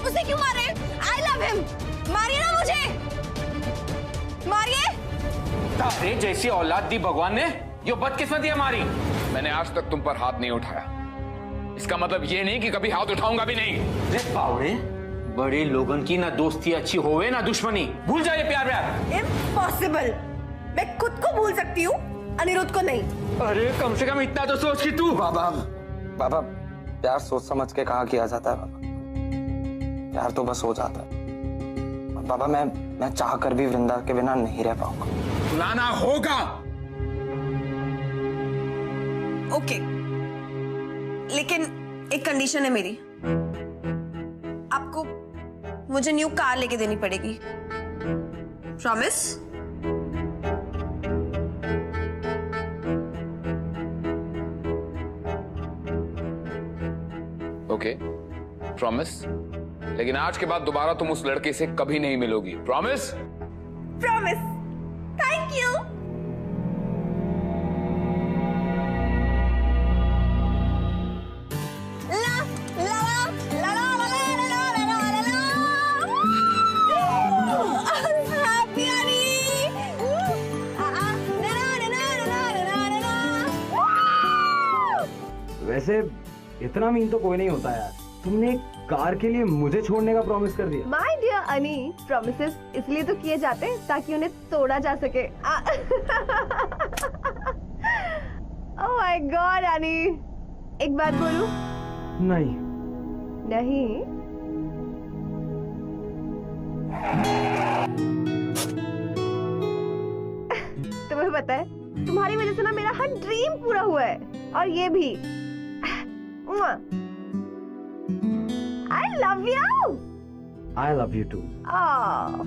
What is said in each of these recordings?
उसे क्यों मारे? I love him. मारिए ना मुझे, मारिए। तारे जैसी औलाद दी भगवान ने, यो बदकिस्मती हमारी। मैंने आज तक तुम पर हाथ नहीं उठाया, इसका मतलब ये नहीं कि कभी हाथ उठाऊंगा भी नहीं। रे पावड़े, बड़े लोगन की ना दोस्ती अच्छी होवे ना दुश्मनी। भूल जाइए प्यार व्यार। इम्पॉसिबल। मैं खुद को भूल सकती हूँ, अनिरुद्ध को नहीं। अरे कम से कम इतना तो सोच कि तू। बाबा बाबा, प्यार सोच समझ के कहाँ किया जाता है बाबा। प्यार तो बस हो जाता है बाबा। मैं चाह कर भी वृंदा के बिना नहीं रह पाऊंगा। बुलाना होगा। ओके, लेकिन एक कंडीशन है मेरी। आपको मुझे न्यू कार लेके देनी पड़ेगी। प्रॉमिस? Okay, promise. लेकिन आज के बाद दोबारा तुम उस लड़के से कभी नहीं मिलोगी। प्रॉमिस? प्रॉमिस। Thank you. वैसे इतना मीन तो कोई नहीं होता यार। तुमने कार के लिए मुझे छोड़ने का प्रॉमिस कर दिया। माय डियर अनी, प्रॉमिसेस इसलिए तो किए जाते हैं ताकि उन्हें तोड़ा जा सके। ओह माय गॉड अनी, एक बात बोलूं? नहीं। नहीं? तुम्हें पता है, तुम्हारी वजह से ना मेरा हर ड्रीम पूरा हुआ है, और ये भी। I love you. I love you too. Oh.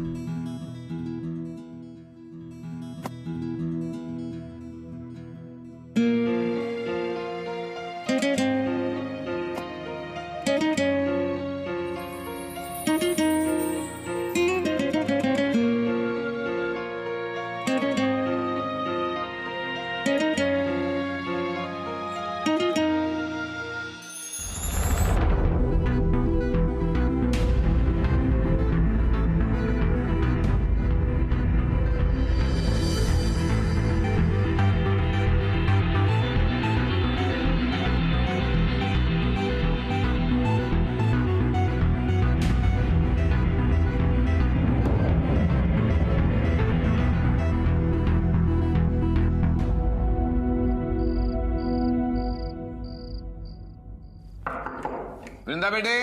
वृंदा बेटे।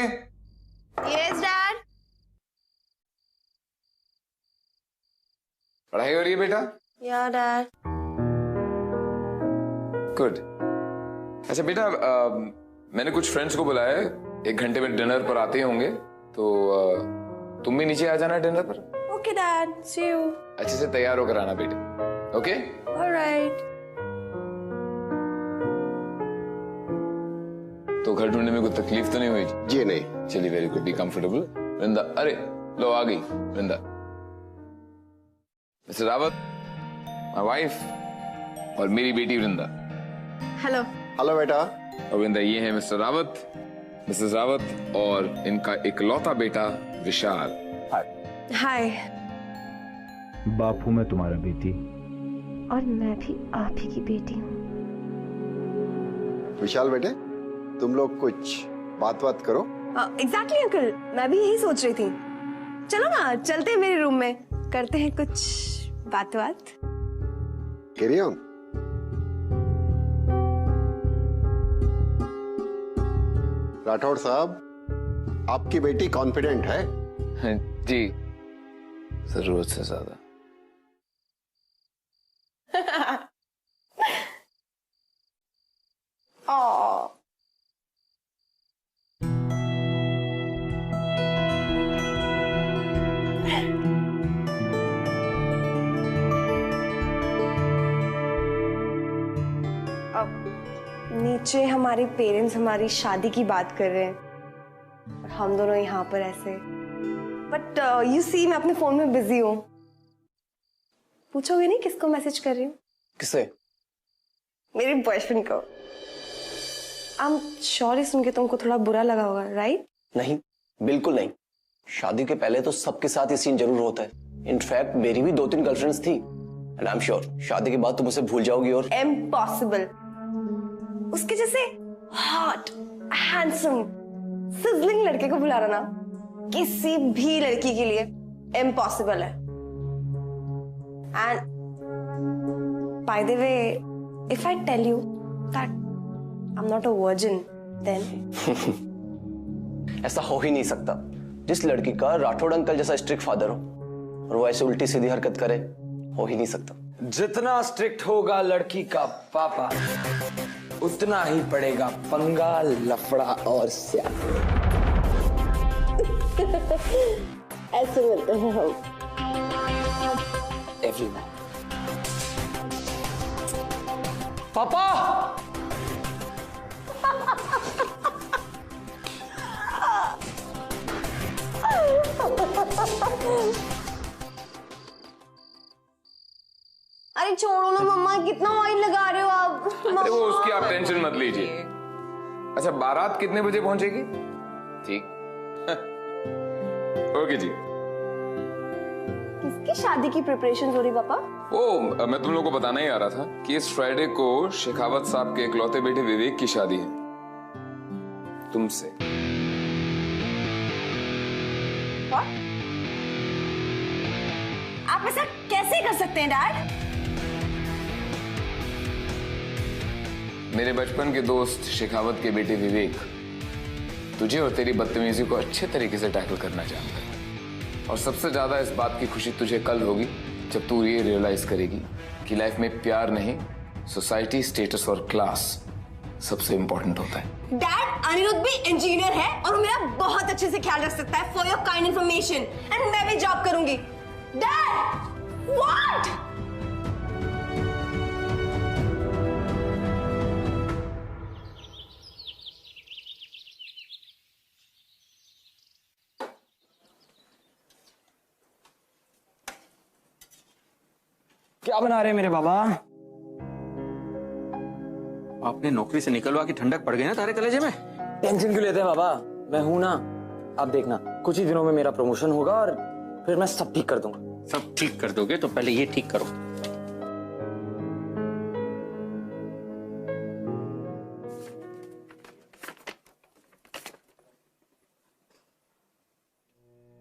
Yes dad. पढ़ाई हो रही है बेटा? या डैड। गुड। अच्छा बेटा, मैंने कुछ फ्रेंड्स को बुलाया है, 1 घंटे में डिनर पर आते होंगे, तो तुम भी नीचे आ जाना डिनर पर। Okay dad, see you. अच्छे से तैयार होकर आना बेटे। ओके? ऑलराइट। तो घर ढूंढने में कोई तकलीफ तो नहीं हुई? जी नहीं। चलिए, वेरी गुड, बी कंफर्टेबल। वृंदा, अरे लो आ गई वृंदा। मिस्टर रावत, माय वाइफ, और मेरी बेटी वृंदा। हेलो। हेलो बेटा। और वृंदा, ये है मिस्टर रावत, मिसेस रावत, और इनका इकलौता बेटा विशाल। हाय। बाप हूं मैं तुम्हारा बेटी। और मैं भी आप ही की बेटी हूँ। विशाल बेटे, तुम लोग कुछ बात करो। एग्जैक्टली अंकल, मैं भी यही सोच रही थी। चलो ना, चलते हैं मेरे रूम में, करते हैं कुछ बात। Carry on. राठौड़ साहब, आपकी बेटी कॉन्फिडेंट है? जी, जरूरत से ज्यादा। नीचे हमारे पेरेंट्स हमारी शादी की बात कर रहे हैं और हम दोनों यहाँ पर ऐसे। बट यू सी, मैं अपने फोन में बिजी हूँ। पूछोगे नहीं किसको मैसेज कर रही हूँ? किसे? मेरे बॉयफ्रेंड को। आई एम श्योर सुन के तुमको थोड़ा बुरा लगा होगा, राइट? नहीं, बिल्कुल नहीं। शादी के पहले तो सबके साथ ये सीन जरूर होता है। इनफैक्ट मेरी भी 2-3 गर्लफ्रेंड्स थी एंड आई एम श्योर शादी के बाद तुम उसे भूल जाओगी। और इम्पॉसिबल। उसके जैसे हॉट, हैंडसम, सिजलिंग लड़के को बुलाना ना किसी भी लड़की के लिए इम्पॉसिबल है। And by the way, if I tell you that I am not a virgin, then ऐसा हो ही नहीं सकता। जिस लड़की का राठौड़ अंकल जैसा स्ट्रिक्ट फादर हो और वो ऐसे उल्टी सीधी हरकत करे, हो ही नहीं सकता। जितना स्ट्रिक्ट होगा लड़की का पापा, उतना ही पड़ेगा पंगा, लफड़ा और स्याह। ऐसे मिलते हैं हम। एवरीवन। पापा अरे छोड़ो ना मम्मा, कितना ऑयल लगा रहे हो आप। अरे वो उसकी आप टेंशन मत लीजिए। अच्छा, बारात कितने बजे पहुंचेगी? ठीक। ओके जी। किसकी शादी की प्रिपरेशन हो रही पापा? ओ, मैं तुम लोगों को बताना ही आ रहा था कि इस फ्राइडे को शेखावत साहब के इकलौते बेटे विवेक की शादी है तुमसे। What? आप ऐसा कैसे कर सकते हैं डैड? मेरे बचपन के दोस्त शेखावत के बेटे विवेक तुझे और तेरी बदतमीजी को अच्छे तरीके से टैकल करना चाहता है। और सबसे ज्यादा इस बात की खुशी तुझे कल होगी जब तू ये रियलाइज करेगी कि लाइफ में प्यार नहीं, सोसाइटी, स्टेटस और क्लास सबसे इंपॉर्टेंट होता है। डैड, अनिरुद्ध भी इंजीनियर है और वो मेरा बहुत अच्छे से ख्याल रख सकता है। For your kind information. And मैं भी जॉब करूंगी। Dad, what? क्या बना रहे हैं मेरे बाबा? आपने नौकरी से निकलवा के ठंडक पड़ गई ना तारे कलेजे में। टेंशन क्यों लेते हैं बाबा? मैं हूं ना। आप देखना, कुछ ही दिनों में मेरा प्रमोशन होगा और फिर मैं सब ठीक कर दूंगा। सब ठीक कर दोगे तो पहले ये ठीक करो।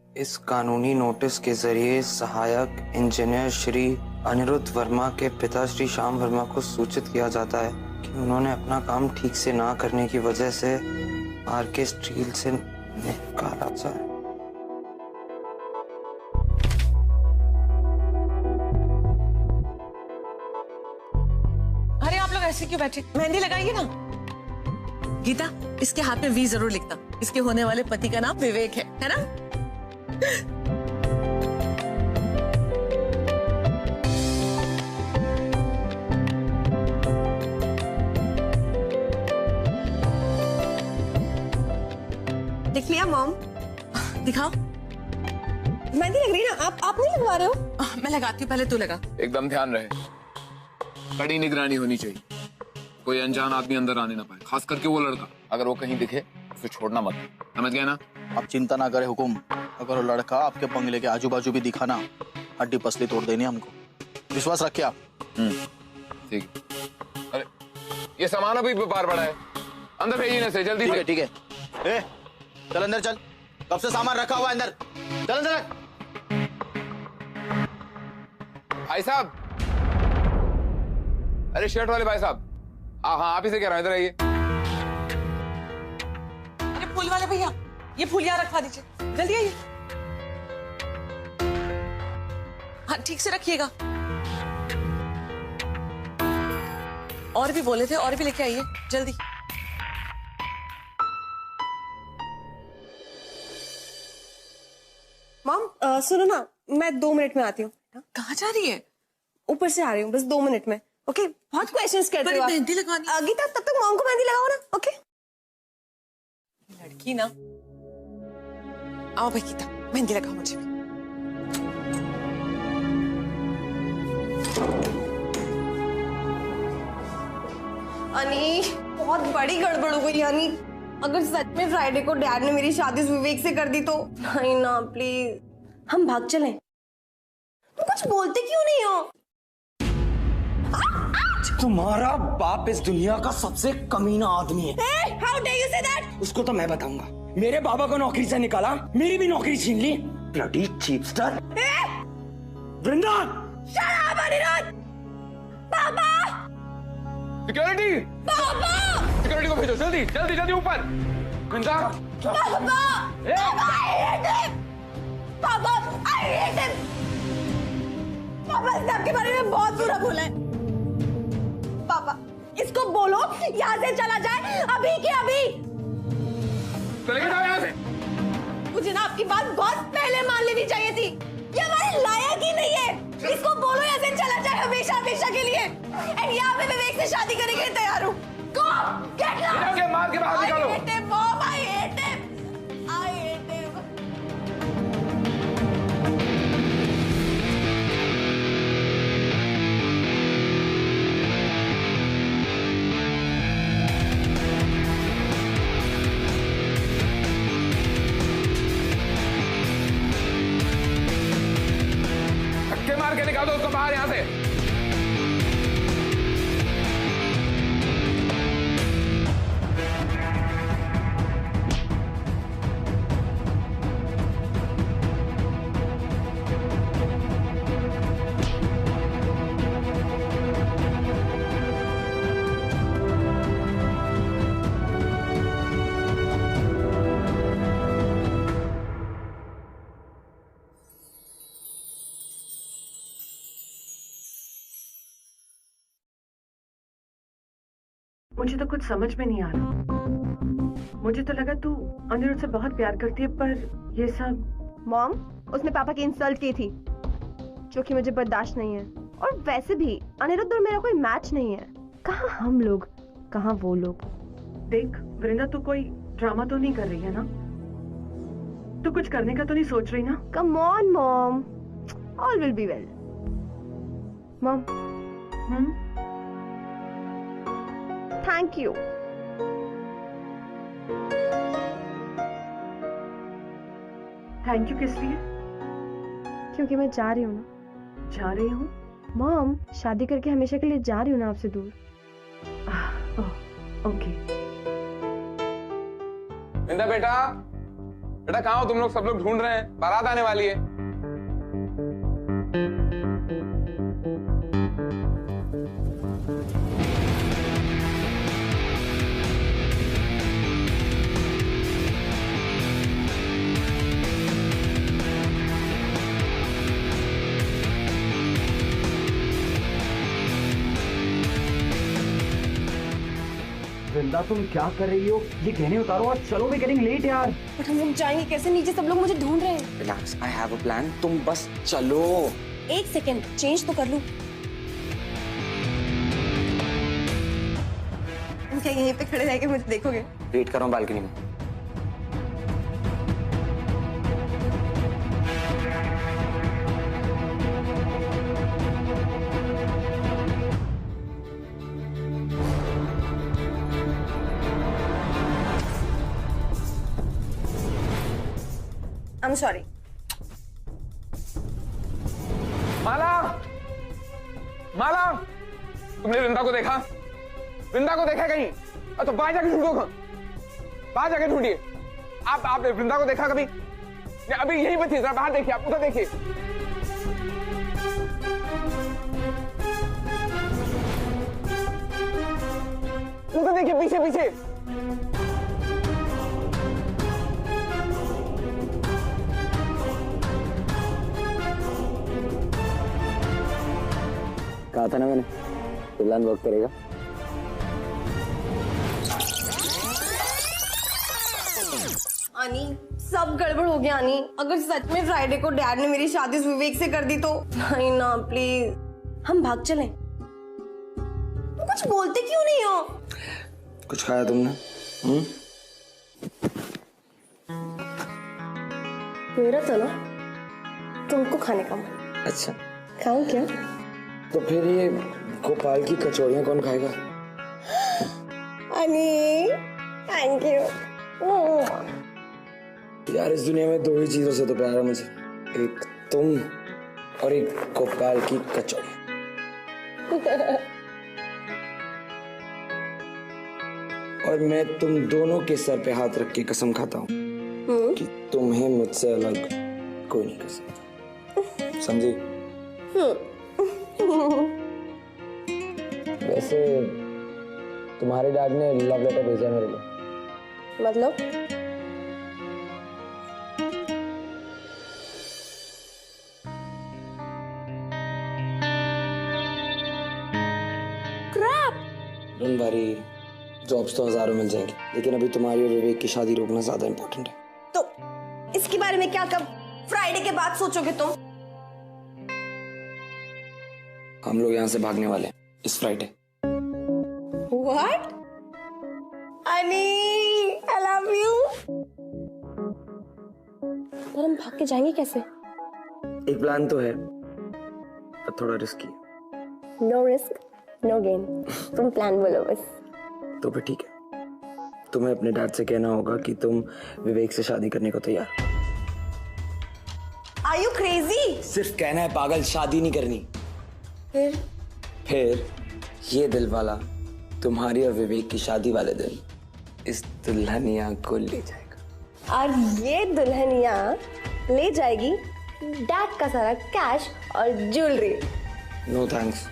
इस कानूनी नोटिस के जरिए सहायक इंजीनियर श्री अनिरुद्ध वर्मा के पिता श्री श्याम वर्मा को सूचित किया जाता है कि उन्होंने अपना काम ठीक से ना करने की वजह से आरके स्टील से निकाला जाए। अरे आप लोग ऐसे क्यों बैठे? मेहंदी लगाइए ना। गीता, इसके हाथ में वी जरूर लिखना। इसके होने वाले पति का नाम विवेक है ना? देख लिया मॉम? दिखाओ। मेहंदी लग रही है ना? आप नहीं लगवा रहे हो? मैं लगाती हूँ, पहले तू लगा। एकदम ध्यान रहे, कड़ी निगरानी होनी चाहिए। कोई अनजान आदमी अंदर आने ना पाए, खास करके वो लड़का। अगर वो कहीं दिखे उसे छोड़ना मत, समझ गए ना? आप चिंता ना करें हुकुम। अगर वो लड़का आपके बंगले के आजू बाजू भी दिखा ना, हड्डी पसली तोड़ देनी हमको। विश्वास रखिए आप। ठीक। अरे ये सामान अभी बाहर पड़ा है, अंदर भेजिए ना से जल्दी से। ठीक है। ए, चल अंदर चल। कब से सामान रखा हुआ है अंदर? चल अंदर। भाई साहब, अरे शर्ट वाले भाई साहब। हाँ, आप ही से कह रहा हूं, इधर आइए। अरे फूल वाले भैया, ये फूल यहाँ रखवा दीजिए, जल्दी आइए। हाँ, ठीक से रखिएगा। और भी बोले थे, और भी लेके आइए जल्दी। मॉम, सुनो ना, मैं 2 मिनट में आती हूँ। कहाँ जा रही है? ऊपर से आ रही हूँ, बस 2 मिनट में। ओके? बहुत क्वेश्चंस करते हो आप। मेहंदी लगवानी। गीता, तब तक मॉम को मेहंदी लगाओ ना। ओके? लड़की ना। आओ भाई गीता, मेहंदी लगाओ मुझे भी। अनी, बहुत बड़ी गड़बड़ हो गई। अनी, अगर सच में फ्राइडे को डैड ने मेरी शादी विवेक से कर दी तो? नहीं ना प्लीज, हम भाग चलें। तुम कुछ बोलते क्यों नहीं हो? तुम्हारा बाप इस दुनिया का सबसे कमीना आदमी है। How dare you say that? उसको तो मैं बताऊंगा। मेरे बाबा को नौकरी से निकाला, मेरी भी नौकरी छीन ली। Bloody cheapster. Vrinda! Shut up, Aniruddh! पापा! सिक्योरिटी! पापा! सिक्योरिटी को भेजो जल्दी जल्दी जल्दी ऊपर। वृंदा! पापा! पापा, I hate him! पापा, I hate him! पापा, इसने आपके बारे में बहुत बुरा बोला है। पापा, इसको बोलो यहाँ से चला जाए अभी के अभी। चले जाओ यहाँ से। मुझे ना आपकी बात बहुत पहले मान लेनी चाहिए थी। ये हमारे लायक ही नहीं है। इसको बोलो यहाँ से चला जाए हमेशा हमेशा के लिए। एंड यहाँ पे विवेक से शादी करने के लिए तैयार हूँ। Go, get lost! मार के बाहर निकालो। I hate him, Mom, I hate him. I hate him. धक्के मार के निकालो उसको बाहर यहाँ से। मुझे तो कुछ समझ में नहीं आ रहा। मुझे तो लगा तू अनिरुद्ध से बहुत प्यार करती है, पर ये सब। मॉम, उसने पापा की इंसल्ट की थी, जो कि मुझे बर्दाश्त नहीं है। और वैसे भी अनिरुद्ध और मेरा कोई मैच नहीं है। कहाँ हम लोग, कहाँ वो लोग। देख वृंदा, तू कोई ड्रामा तो नहीं कर रही है ना? तू कुछ करने का तो नहीं सोच रही ना? Come on mom, all will be well. Mom, thank you. Thank you किस लिए? क्योंकि मैं जा रही हूँ ना। जा रही हूँ? मॉम, शादी करके हमेशा के लिए जा रही हूँ ना आपसे दूर। ओके। वृंदा बेटा, बेटा कहाँ हो तुम लोग? सब लोग ढूंढ रहे हैं, बारात आने वाली है। वृंदा तुम क्या कर रही हो? ये गहने उतारो और चलो, भी गेटिंग लेट यार। बट हम लोग जाएंगे कैसे? नीचे सब लोग मुझे ढूंढ रहे हैं। Relax, I have a plan, तुम बस चलो। एक सेकेंड, चेंज तो कर लूं। तुम क्या यहीं पे खड़े रह के मुझे देखोगे? वेट कर रहा हूँ बालकनी में। I'm sorry. माला, माला, तुमने वृंदा को देखा? वृंदा को देखा कहीं? तो बाहर जाके ढूंढो, बाहर जाके ढूंढिए। आपने वृंदा को देखा कभी? अभी यहीं पे थी, जरा बाहर देखिए, आप उधर देखिए। उधर देखिए, पीछे पीछे। कहा था ना मैंने, प्लान वर्क करेगा। आनी, सब गड़बड़ हो गया आनी। अगर सच में फ्राइडे को डैड ने मेरी शादी विवेक से कर दी तो? नहीं ना प्लीज, हम भाग चलें। तुम कुछ बोलते क्यों नहीं हो? कुछ खाया तुमने? मेरा तो ना तुमको खाने का मन। अच्छा, खाऊं क्या? तो फिर ये गोपाल की कचौड़ियाँ कौन खाएगा? अनी, थैंक यू। यार इस दुनिया में 2 ही चीजों से तो प्यार है मुझे, एक तुम और एक गोपाल की कचौड़ी। और मैं तुम दोनों के सर पे हाथ रख के कसम खाता हूँ कि तुम्हें मुझसे अलग कोई नहीं कर सकता, समझी? वैसे तुम्हारे डैड ने लव लेटर भेजा मेरे लिए। मतलब? डोंट वरी, जॉब्स तो हजारों मिल जाएंगी, लेकिन अभी तुम्हारी और विवेक की शादी रोकना ज्यादा इंपॉर्टेंट है। तो इसके बारे में क्या कब फ्राइडे के बाद सोचोगे तुम? हम लोग यहाँ से भागने वाले हैं इस Friday. What? Honey, I love you. पर हम भाग के जाएंगे कैसे? एक प्लान तो है, पर थोड़ा रिस्की है। No risk, no gain. तुम प्लान बोलो बस। तो फिर ठीक है, तुम्हें अपने डैड से कहना होगा कि तुम विवेक से शादी करने को तैयार। Are you crazy? सिर्फ कहना है पागल, शादी नहीं करनी। फिर ये दिल वाला तुम्हारी और विवेक की शादी वाले दिन इस दुल्हनिया को ले जाएगा। और ये दुल्हनिया ले जाएगी डैड का सारा कैश और ज्वेलरी। नो थैंक्स,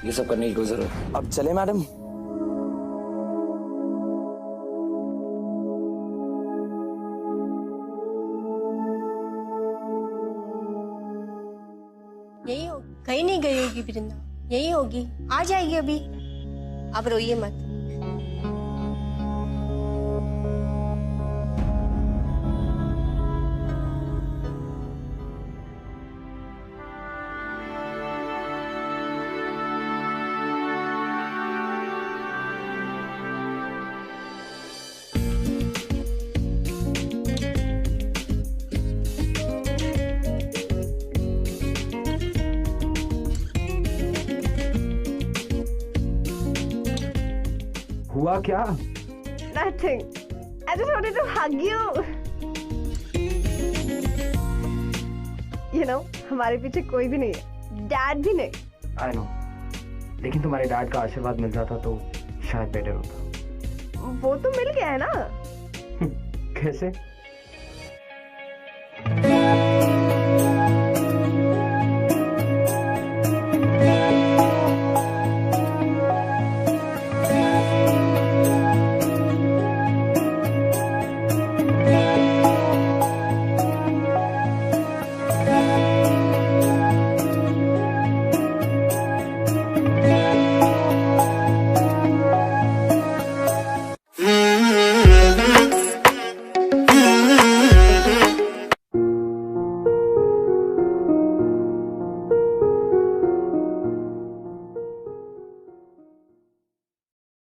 ये सब करने की कोई जरूरत। अब चले मैडम? यही हो, कहीं नहीं गई होगी वृंदा, यही होगी, आ जाएगी अभी। अब रोइए मत। हुआ क्या? Nothing. I just wanted to hug you. You know, हमारे पीछे कोई भी नहीं है, डैड भी नहीं। I know. लेकिन तुम्हारे डैड का आशीर्वाद मिल जाता तो शायद बेटर होता। वो तो मिल गया है ना। कैसे?